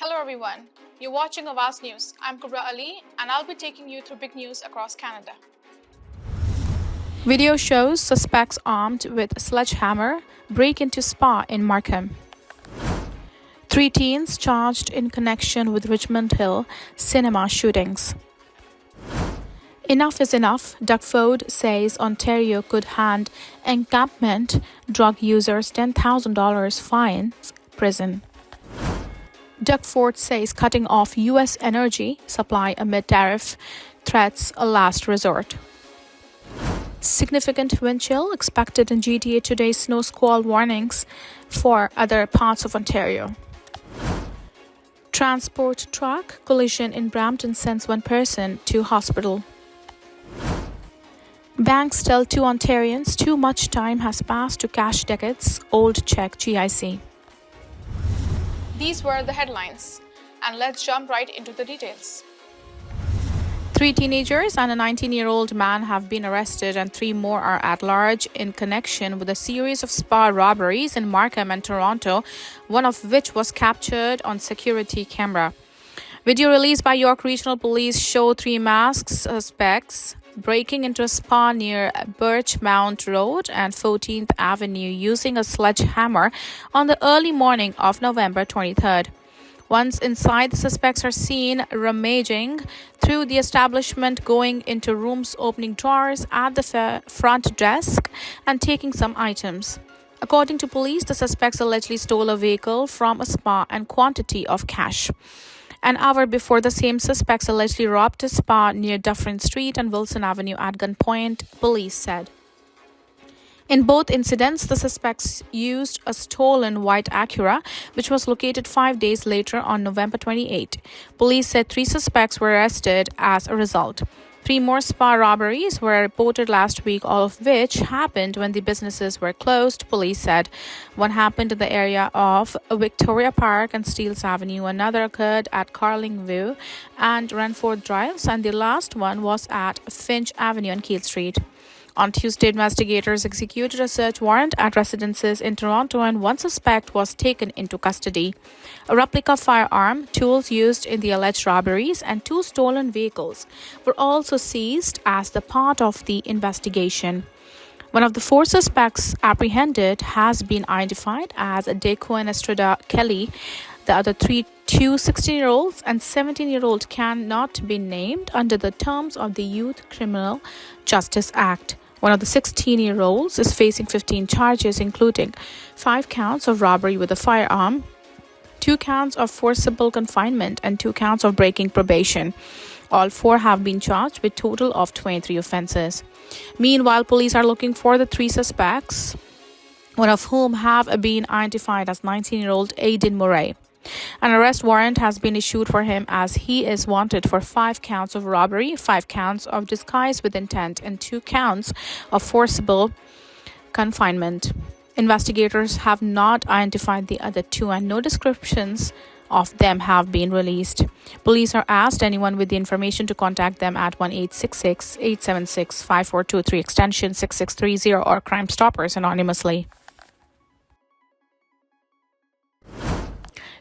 Hello everyone, you're watching Awaz News. I'm Kubra Ali and I'll be taking you through big news across Canada. Video shows suspects armed with a sledgehammer break into spa in Markham. 3 teens charged in connection with Richmond Hill cinema shootings. Enough is enough, Doug Ford says Ontario could hand encampment drug users $10,000 fines prison. Doug Ford says cutting off U.S. energy supply amid tariff threats a last resort. Significant wind chill expected in GTA today, snow squall warnings for other parts of Ontario. Transport truck collision in Brampton sends 1 person to hospital. Banks tell 2 Ontarians too much time has passed to cash decades old check GIC. These were the headlines, and let's jump right into the details. 3 teenagers and a 19-year-old man have been arrested and 3 more are at large in connection with a series of spa robberies in Markham and Toronto, one of which was captured on security camera. Video released by York Regional Police show 3 masked suspects breaking into a spa near Birchmount Road and 14th Avenue using a sledgehammer on the early morning of November 23rd. Once inside, the suspects are seen rummaging through the establishment, going into rooms, opening drawers at the front desk and taking some items. According to police, the suspects allegedly stole a vehicle from a spa and quantity of cash. An hour before, the same suspects allegedly robbed a spa near Dufferin Street and Wilson Avenue at gunpoint, police said. In both incidents, the suspects used a stolen white Acura, which was located 5 days later on November 28. Police said 3 suspects were arrested as a result. 3 more spa robberies were reported last week, all of which happened when the businesses were closed, police said. One happened in the area of Victoria Park and Steeles Avenue. Another occurred at Carlingview and Renford Drives, and the last one was at Finch Avenue and Keele Street. On Tuesday, investigators executed a search warrant at residences in Toronto and 1 suspect was taken into custody. A replica firearm, tools used in the alleged robberies, and 2 stolen vehicles were also seized as the part of the investigation. One of the 4 suspects apprehended has been identified as Dequan Estrada Kelly. The other 2 16-year-olds and 17-year-old cannot be named under the terms of the Youth Criminal Justice Act. One of the 16-year-olds is facing 15 charges, including 5 counts of robbery with a firearm, 2 counts of forcible confinement, and 2 counts of breaking probation. All 4 have been charged with a total of 23 offenses. Meanwhile, police are looking for the 3 suspects, one of whom have been identified as 19-year-old Aiden Murray. An arrest warrant has been issued for him as he is wanted for 5 counts of robbery, 5 counts of disguise with intent, and 2 counts of forcible confinement. Investigators have not identified the other 2 and no descriptions of them have been released. Police are asked anyone with the information to contact them at 1-866-876-5423 extension 6630 or Crime Stoppers anonymously.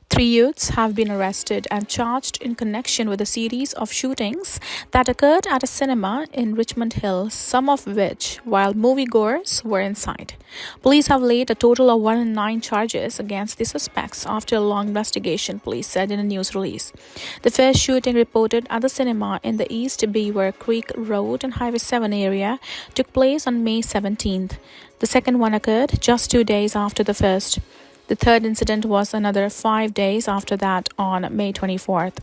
3 youths have been arrested and charged in connection with a series of shootings that occurred at a cinema in Richmond Hill, some of which while moviegoers were inside. Police have laid a total of 109 charges against the suspects after a long investigation, police said in a news release. The first shooting, reported at the cinema in the East Beaver Creek Road and Highway 7 area, took place on May 17th. The second one occurred just 2 days after the first. The third incident was another 5 days after that on May 24th.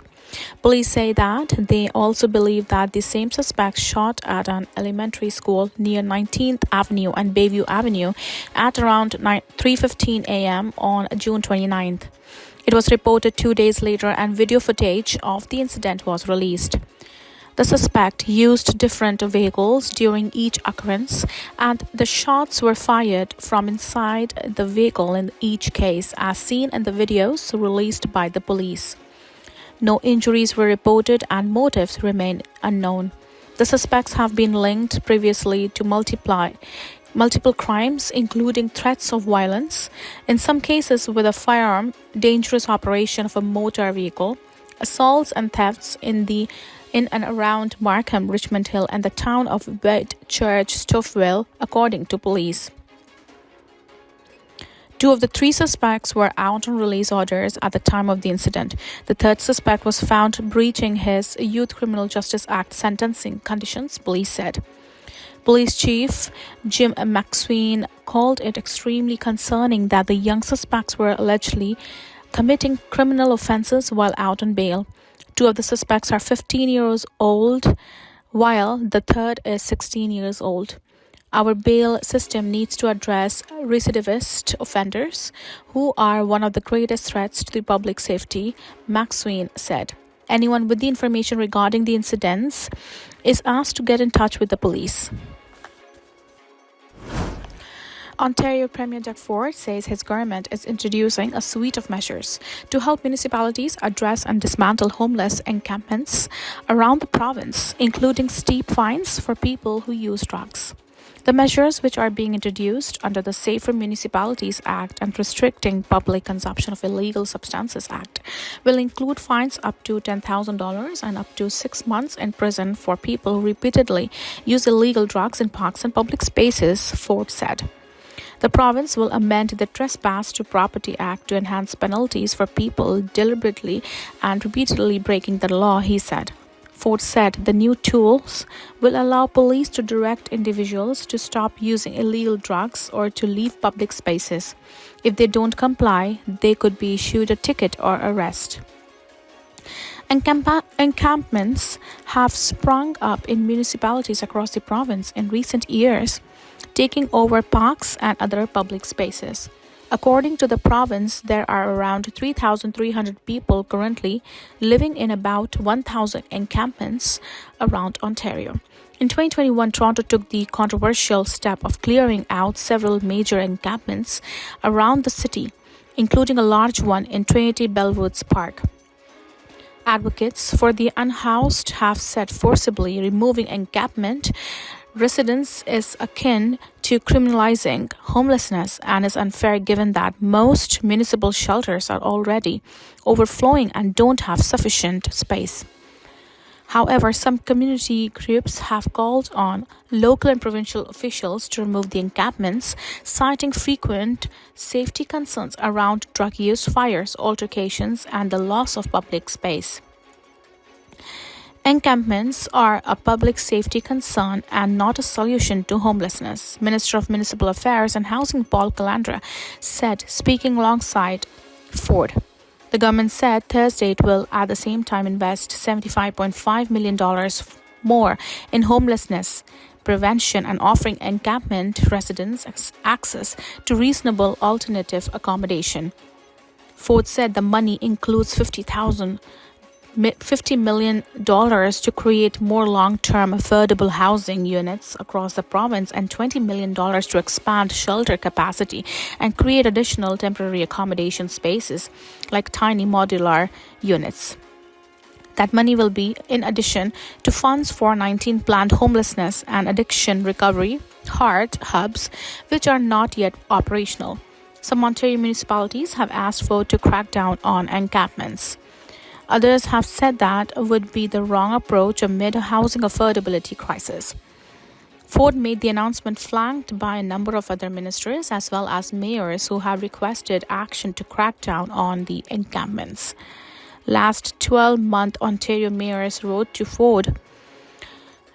Police say that they also believe that the same suspect shot at an elementary school near 19th Avenue and Bayview Avenue at around 3:15 a.m. on June 29th. It was reported 2 days later and video footage of the incident was released. The suspect used different vehicles during each occurrence, and the shots were fired from inside the vehicle in each case, as seen in the videos released by the police. No injuries were reported and motives remain unknown. The suspects have been linked previously to multiple multiple crimes, including threats of violence, in some cases with a firearm, dangerous operation of a motor vehicle, assaults and thefts in and around Markham, Richmond Hill, and the town of Whitchurch, Stouffville, according to police. 2 of the 3 suspects were out on release orders at the time of the incident. The 3rd suspect was found breaching his Youth Criminal Justice Act sentencing conditions, police said. Police Chief Jim McSween called it extremely concerning that the young suspects were allegedly committing criminal offenses while out on bail. 2 of the suspects are 15 years old, while the 3rd is 16 years old. Our bail system needs to address recidivist offenders who are one of the greatest threats to the public safety, McSween said. Anyone with the information regarding the incidents is asked to get in touch with the police. Ontario Premier Doug Ford says his government is introducing a suite of measures to help municipalities address and dismantle homeless encampments around the province, including steep fines for people who use drugs. The measures, which are being introduced under the Safer Municipalities Act and Restricting Public Consumption of Illegal Substances Act, will include fines up to $10,000 and up to 6 months in prison for people who repeatedly use illegal drugs in parks and public spaces, Ford said. The province will amend the Trespass to Property Act to enhance penalties for people deliberately and repeatedly breaking the law, he said. Ford said the new tools will allow police to direct individuals to stop using illegal drugs or to leave public spaces. If they don't comply, they could be issued a ticket or arrest. Encampments have sprung up in municipalities across the province in recent years, taking over parks and other public spaces. According to the province, there are around 3,300 people currently living in about 1,000 encampments around Ontario. In 2021, Toronto took the controversial step of clearing out several major encampments around the city, including a large one in Trinity Bellwoods Park. Advocates for the unhoused have said forcibly removing encampment residents is akin to criminalizing homelessness and is unfair given that most municipal shelters are already overflowing and don't have sufficient space. However, some community groups have called on local and provincial officials to remove the encampments, citing frequent safety concerns around drug use, fires, altercations, and the loss of public space. Encampments are a public safety concern and not a solution to homelessness, Minister of Municipal Affairs and Housing Paul Calandra said, speaking alongside Ford. The government said Thursday it will at the same time invest $75.5 million more in homelessness prevention and offering encampment residents access to reasonable alternative accommodation. Ford said the money includes $50 million to create more long-term affordable housing units across the province and $20 million to expand shelter capacity and create additional temporary accommodation spaces like tiny modular units. That money will be in addition to funds for 19 planned homelessness and addiction recovery HEART hubs, which are not yet operational. Some Ontario municipalities have asked Ford to crack down on encampments. Others have said that would be the wrong approach amid a housing affordability crisis. Ford made the announcement flanked by a number of other ministers as well as mayors who have requested action to crack down on the encampments. Last 12-month Ontario mayors wrote to Ford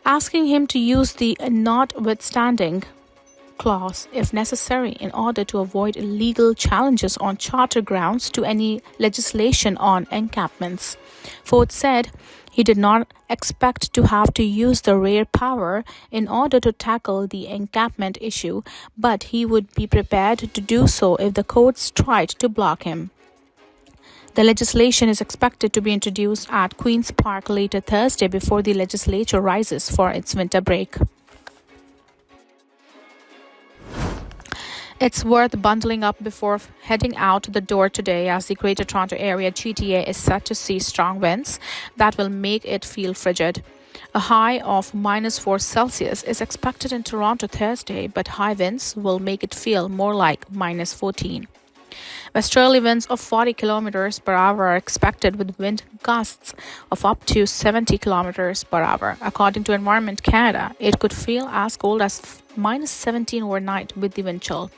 asking him to use the notwithstanding clause if necessary in order to avoid illegal challenges on charter grounds to any legislation on encampments. Ford said he did not expect to have to use the rare power in order to tackle the encampment issue, but he would be prepared to do so if the courts tried to block him. The legislation is expected to be introduced at Queen's Park later Thursday before the legislature rises for its winter break. It's worth bundling up before heading out the door today as the Greater Toronto Area GTA is set to see strong winds that will make it feel frigid. A high of -4 Celsius is expected in Toronto Thursday, but high winds will make it feel more like -14. Westerly winds of 40 kilometers per hour are expected with wind gusts of up to 70 kilometers per hour. According to Environment Canada, it could feel as cold as -17 overnight with the wind chill.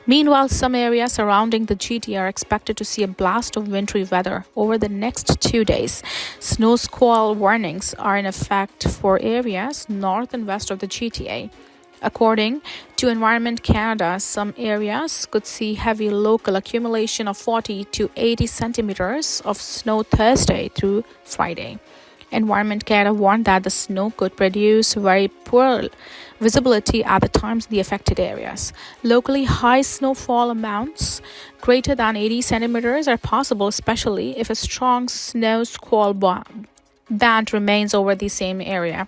Meanwhile, some areas surrounding the GTA are expected to see a blast of wintry weather over the next 2 days. Snow squall warnings are in effect for areas north and west of the GTA. According to Environment Canada, some areas could see heavy local accumulation of 40 to 80 centimeters of snow Thursday through Friday. Environment Canada warned that the snow could produce very poor visibility at the times in the affected areas. Locally, high snowfall amounts greater than 80 centimeters are possible, especially if a strong snow squall band remains over the same area.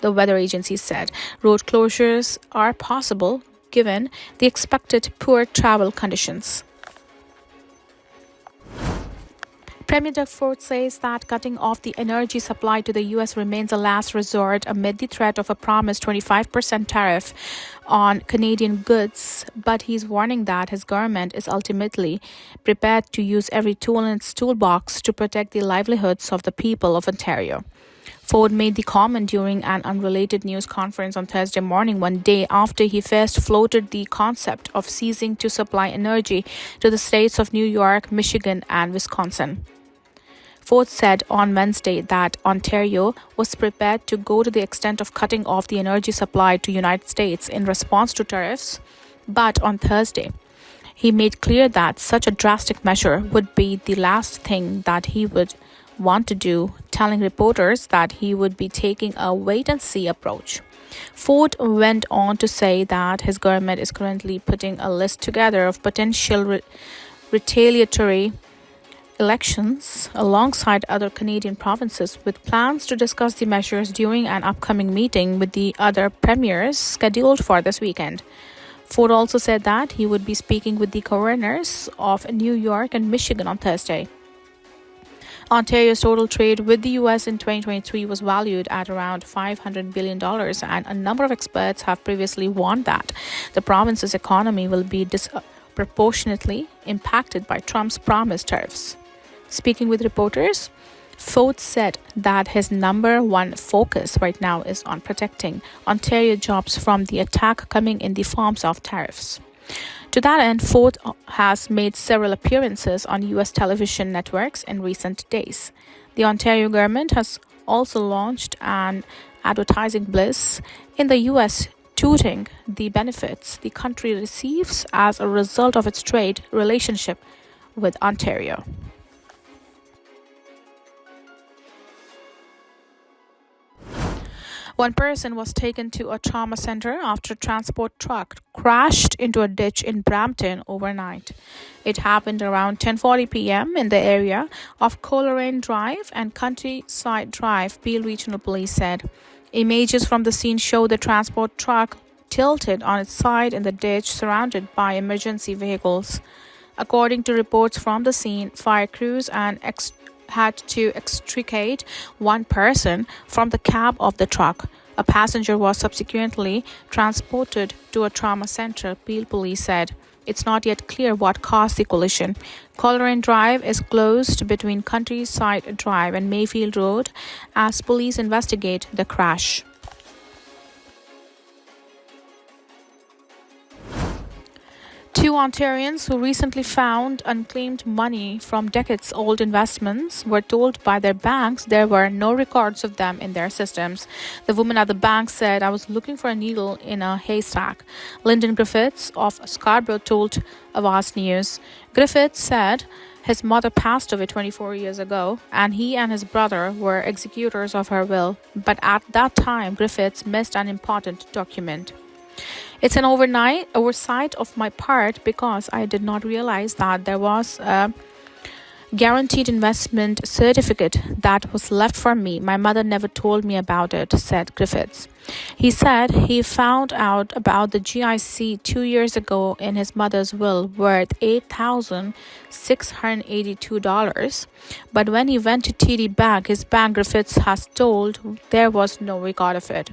The weather agency said road closures are possible given the expected poor travel conditions. Premier Doug Ford says that cutting off the energy supply to the U.S. remains a last resort amid the threat of a promised 25% tariff on Canadian goods, but he's warning that his government is ultimately prepared to use every tool in its toolbox to protect the livelihoods of the people of Ontario. Ford made the comment during an unrelated news conference on Thursday morning, one day after he first floated the concept of ceasing to supply energy to the states of New York, Michigan, and Wisconsin. Ford said on Wednesday that Ontario was prepared to go to the extent of cutting off the energy supply to the United States in response to tariffs, but on Thursday, he made clear that such a drastic measure would be the last thing that he would want to do, telling reporters that he would be taking a wait-and-see approach. Ford went on to say that his government is currently putting a list together of potential retaliatory elections alongside other Canadian provinces, with plans to discuss the measures during an upcoming meeting with the other premiers scheduled for this weekend. Ford also said that he would be speaking with the governors of New York and Michigan on Thursday. Ontario's total trade with the U.S. in 2023 was valued at around $500 billion, and a number of experts have previously warned that the province's economy will be disproportionately impacted by Trump's promised tariffs. Speaking with reporters, Ford said that his number one focus right now is on protecting Ontario jobs from the attack coming in the forms of tariffs. To that end, Ford has made several appearances on U.S. television networks in recent days. The Ontario government has also launched an advertising blitz in the U.S., touting the benefits the country receives as a result of its trade relationship with Ontario. One person was taken to a trauma center after a transport truck crashed into a ditch in Brampton overnight. It happened around 10:40 p.m. in the area of Coleraine Drive and Countryside Drive, Peel Regional Police said. Images from the scene show the transport truck tilted on its side in the ditch, surrounded by emergency vehicles. According to reports from the scene, fire crews had to extricate one person from the cab of the truck. A passenger was subsequently transported to a trauma center, Peel Police said. It's not yet clear what caused the collision. Coleraine Drive is closed between Countryside Drive and Mayfield Road as police investigate the crash. Two Ontarians who recently found unclaimed money from decades-old investments were told by their banks there were no records of them in their systems. The woman at the bank said, "I was looking for a needle in a haystack." Lyndon Griffiths of Scarborough told Awaz News. Griffiths said his mother passed away 24 years ago, and he and his brother were executors of her will. But at that time, Griffiths missed an important document. "It's an oversight of my part because I did not realize that there was a Guaranteed investment certificate that was left for me. My mother never told me about it, said Griffiths. He said he found out about the GIC 2 years ago in his mother's will, worth $8,682. But when he went to TD Bank, his bank, Griffiths has told, there was no record of it.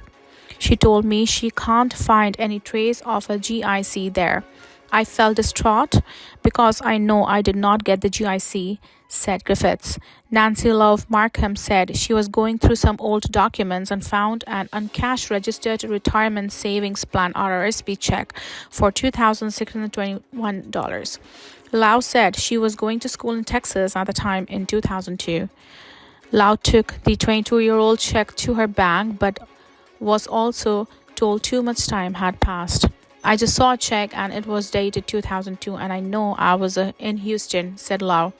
She told me she can't find any trace of a GIC there. I felt distraught because I know I did not get the GIC, said Griffiths. Nancy Love Markham said she was going through some old documents and found an uncashed registered retirement savings plan RRSP check for $2,621. Lau said she was going to school in Texas at the time in 2002. Lau took the 22-year-old check to her bank but was also told too much time had passed. I just saw a check and it was dated 2002 and I know I was in Houston, said Lau.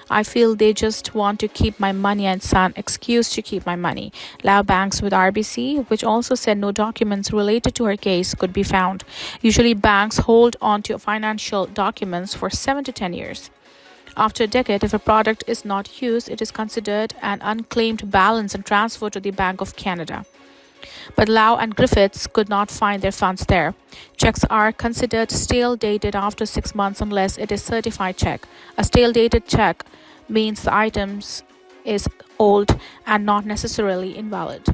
I feel they just want to keep my money and it's an excuse to keep my money. Lau banks with RBC, which also said no documents related to her case could be found. Usually banks hold on to financial documents for 7 to 10 years. After a decade, if a product is not used, it is considered an unclaimed balance and transferred to the Bank of Canada. But Lau and Griffiths could not find their funds there. Checks are considered stale dated after 6 months unless it is certified check. A stale dated check means the items is old and not necessarily invalid.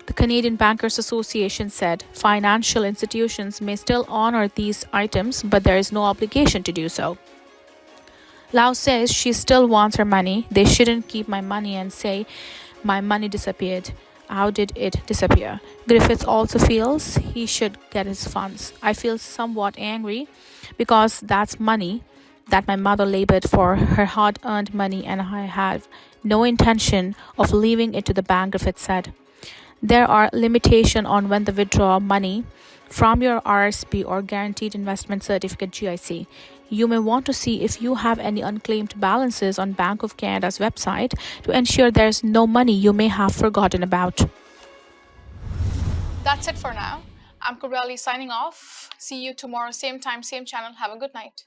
The Canadian Bankers Association said financial institutions may still honor these items, but there is no obligation to do so. Lau says she still wants her money. They shouldn't keep my money and say my money disappeared. How did it disappear? Griffiths also feels he should get his funds. I feel somewhat angry because that's money that my mother labored for, her hard-earned money, and I have no intention of leaving it to the bank, Griffiths said. There are limitations on when to withdraw money from your RSP or Guaranteed Investment Certificate GIC. You may want to see if you have any unclaimed balances on Bank of Canada's website to ensure there's no money you may have forgotten about. That's it for now. I'm Kurali signing off. See you tomorrow, same time, same channel. Have a good night.